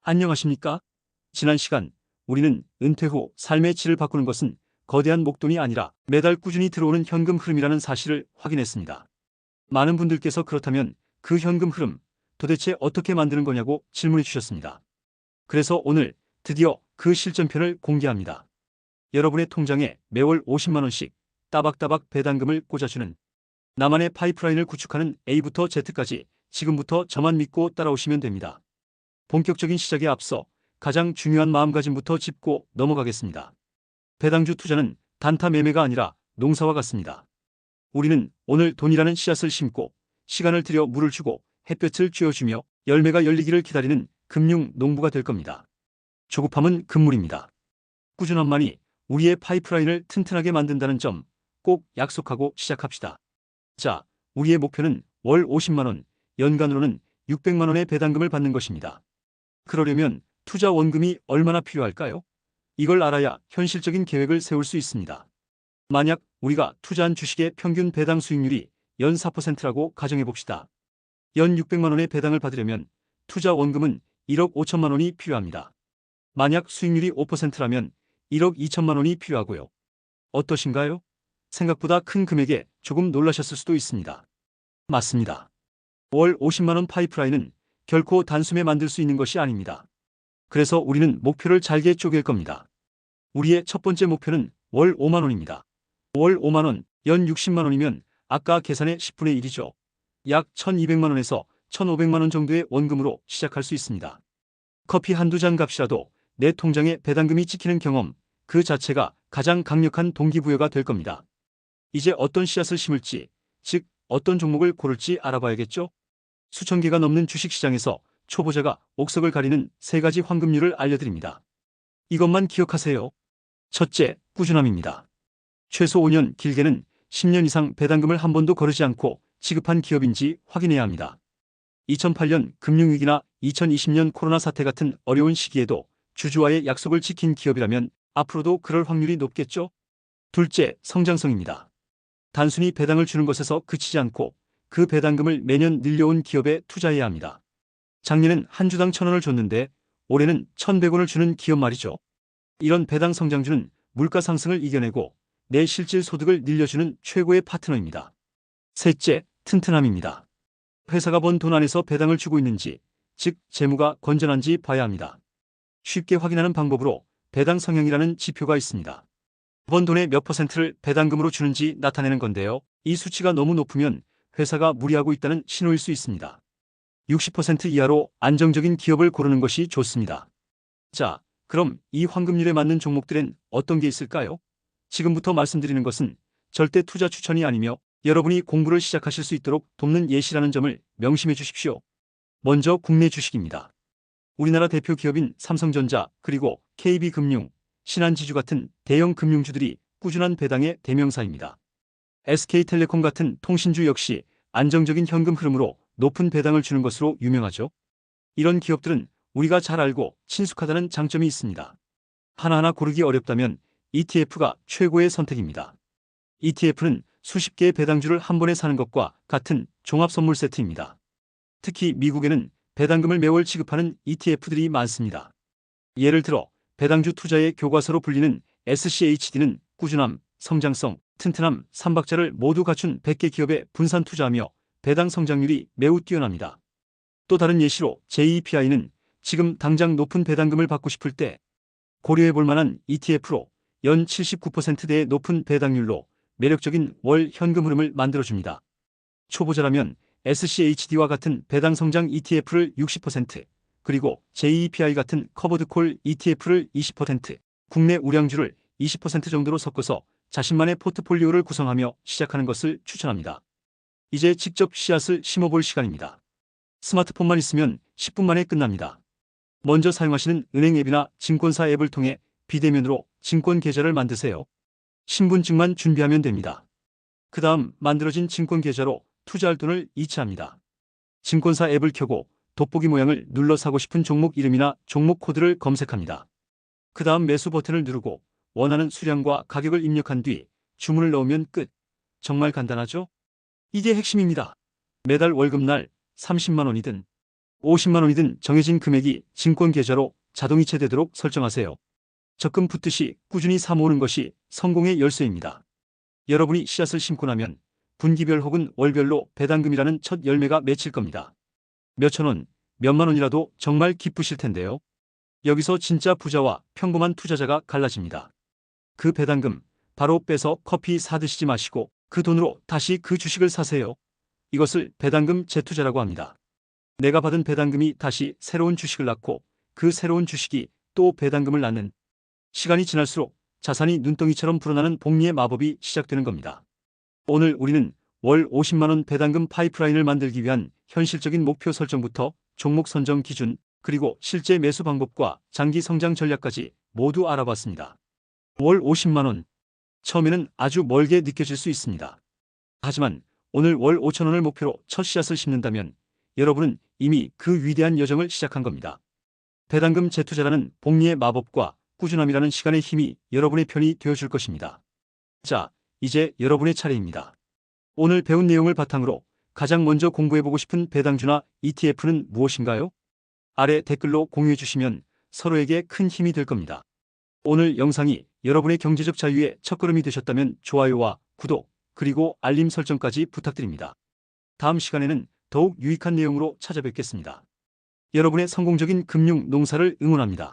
안녕하십니까? 지난 시간 우리는 은퇴 후 삶의 질을 바꾸는 것은 거대한 목돈이 아니라 매달 꾸준히 들어오는 현금 흐름이라는 사실을 확인했습니다. 많은 분들께서 그렇다면 그 현금 흐름 도대체 어떻게 만드는 거냐고 질문해 주셨습니다. 그래서 오늘 드디어 그 실전편을 공개합니다. 여러분의 통장에 매월 50만 원씩 따박따박 배당금을 꽂아주는 나만의 파이프라인을 구축하는 A부터 Z까지 지금부터 저만 믿고 따라오시면 됩니다. 본격적인 시작에 앞서 가장 중요한 마음가짐부터 짚고 넘어가겠습니다. 배당주 투자는 단타 매매가 아니라 농사와 같습니다. 우리는 오늘 돈이라는 씨앗을 심고 시간을 들여 물을 주고 햇볕을 쬐어주며 열매가 열리기를 기다리는 금융 농부가 될 겁니다. 조급함은 금물입니다. 꾸준함만이 우리의 파이프라인을 튼튼하게 만든다는 점 꼭 약속하고 시작합시다. 자, 우리의 목표는 월 50만 원, 연간으로는 600만 원의 배당금을 받는 것입니다. 그러려면 투자 원금이 얼마나 필요할까요? 이걸 알아야 현실적인 계획을 세울 수 있습니다. 만약 우리가 투자한 주식의 평균 배당 수익률이 연 4%라고 가정해 봅시다. 연 600만 원의 배당을 받으려면 투자 원금은 1억 5천만 원이 필요합니다. 만약 수익률이 5%라면 1억 2천만 원이 필요하고요. 어떠신가요? 생각보다 큰 금액에 조금 놀라셨을 수도 있습니다. 맞습니다. 월 50만 원 파이프라인은 결코 단숨에 만들 수 있는 것이 아닙니다. 그래서 우리는 목표를 잘게 쪼갤 겁니다. 우리의 첫 번째 목표는 월 5만 원입니다. 월 5만 원, 연 60만 원이면 아까 계산의 10분의 1이죠. 약 1200만 원에서 1500만 원 정도의 원금으로 시작할 수 있습니다. 커피 한두 잔 값이라도 내 통장에 배당금이 찍히는 경험, 그 자체가 가장 강력한 동기부여가 될 겁니다. 이제 어떤 씨앗을 심을지, 즉 어떤 종목을 고를지 알아봐야겠죠? 수천 개가 넘는 주식시장에서 초보자가 옥석을 가리는 3가지 황금률을 알려드립니다. 이것만 기억하세요. 첫째, 꾸준함입니다. 최소 5년, 길게는 10년 이상 배당금을 한 번도 거르지 않고 지급한 기업인지 확인해야 합니다. 2008년 금융위기나 2020년 코로나 사태 같은 어려운 시기에도 주주와의 약속을 지킨 기업이라면 앞으로도 그럴 확률이 높겠죠? 둘째, 성장성입니다. 단순히 배당을 주는 것에서 그치지 않고 그 배당금을 매년 늘려온 기업에 투자해야 합니다. 작년엔 한 주당 1,000원을 줬는데 올해는 1,100원을 주는 기업 말이죠. 이런 배당 성장주는 물가 상승을 이겨내고 내 실질 소득을 늘려주는 최고의 파트너입니다. 셋째, 튼튼함입니다. 회사가 번 돈 안에서 배당을 주고 있는지, 즉 재무가 건전한지 봐야 합니다. 쉽게 확인하는 방법으로 배당 성향이라는 지표가 있습니다. 번 돈의 몇 퍼센트를 배당금으로 주는지 나타내는 건데요. 이 수치가 너무 높으면 회사가 무리하고 있다는 신호일 수 있습니다. 60% 이하로 안정적인 기업을 고르는 것이 좋습니다. 자, 그럼 이 황금률에 맞는 종목들엔 어떤 게 있을까요? 지금부터 말씀드리는 것은 절대 투자 추천이 아니며 여러분이 공부를 시작하실 수 있도록 돕는 예시라는 점을 명심해 주십시오. 먼저 국내 주식입니다. 우리나라 대표 기업인 삼성전자 그리고 KB금융, 신한지주 같은 대형 금융주들이 꾸준한 배당의 대명사입니다. SK텔레콤 같은 통신주 역시 안정적인 현금 흐름으로 높은 배당을 주는 것으로 유명하죠. 이런 기업들은 우리가 잘 알고 친숙하다는 장점이 있습니다. 하나하나 고르기 어렵다면 ETF가 최고의 선택입니다. ETF는 수십 개의 배당주를 한 번에 사는 것과 같은 종합선물 세트입니다. 특히 미국에는 배당금을 매월 지급하는 ETF들이 많습니다. 예를 들어 배당주 투자의 교과서로 불리는 SCHD는 꾸준함, 성장성, 튼튼함 3박자를 모두 갖춘 100개 기업에 분산 투자하며 배당 성장률이 매우 뛰어납니다. 또 다른 예시로 JEPI는 지금 당장 높은 배당금을 받고 싶을 때 고려해 볼 만한 ETF로 연 79%대의 높은 배당률로 매력적인 월 현금 흐름을 만들어줍니다. 초보자라면 SCHD와 같은 배당 성장 ETF를 60%, 그리고 JEPI 같은 커버드콜 ETF를 20%, 국내 우량주를 20% 정도로 섞어서 자신만의 포트폴리오를 구성하며 시작하는 것을 추천합니다. 이제 직접 씨앗을 심어볼 시간입니다. 스마트폰만 있으면 10분 만에 끝납니다. 먼저 사용하시는 은행 앱이나 증권사 앱을 통해 비대면으로 증권 계좌를 만드세요. 신분증만 준비하면 됩니다. 그 다음 만들어진 증권 계좌로 투자할 돈을 이체합니다. 증권사 앱을 켜고 돋보기 모양을 눌러 사고 싶은 종목 이름이나 종목 코드를 검색합니다. 그 다음 매수 버튼을 누르고 원하는 수량과 가격을 입력한 뒤 주문을 넣으면 끝. 정말 간단하죠? 이게 핵심입니다. 매달 월급날 30만 원이든 50만 원이든 정해진 금액이 증권 계좌로 자동이체되도록 설정하세요. 적금 붙듯이 꾸준히 사모으는 것이 성공의 열쇠입니다. 여러분이 씨앗을 심고 나면 분기별 혹은 월별로 배당금이라는 첫 열매가 맺힐 겁니다. 몇천 원, 몇만 원이라도 정말 기쁘실 텐데요. 여기서 진짜 부자와 평범한 투자자가 갈라집니다. 그 배당금 바로 빼서 커피 사드시지 마시고 그 돈으로 다시 그 주식을 사세요. 이것을 배당금 재투자라고 합니다. 내가 받은 배당금이 다시 새로운 주식을 낳고 그 새로운 주식이 또 배당금을 낳는, 시간이 지날수록 자산이 눈덩이처럼 불어나는 복리의 마법이 시작되는 겁니다. 오늘 우리는 월 50만 원 배당금 파이프라인을 만들기 위한 현실적인 목표 설정부터 종목 선정 기준, 그리고 실제 매수 방법과 장기 성장 전략까지 모두 알아봤습니다. 월 50만 원. 처음에는 아주 멀게 느껴질 수 있습니다. 하지만 오늘 월 5천 원을 목표로 첫 씨앗을 심는다면 여러분은 이미 그 위대한 여정을 시작한 겁니다. 배당금 재투자라는 복리의 마법과 꾸준함이라는 시간의 힘이 여러분의 편이 되어줄 것입니다. 자, 이제 여러분의 차례입니다. 오늘 배운 내용을 바탕으로 가장 먼저 공부해보고 싶은 배당주나 ETF는 무엇인가요? 아래 댓글로 공유해 주시면 서로에게 큰 힘이 될 겁니다. 오늘 영상이 여러분의 경제적 자유의 첫걸음이 되셨다면 좋아요와 구독, 그리고 알림 설정까지 부탁드립니다. 다음 시간에는 더욱 유익한 내용으로 찾아뵙겠습니다. 여러분의 성공적인 금융 농사를 응원합니다.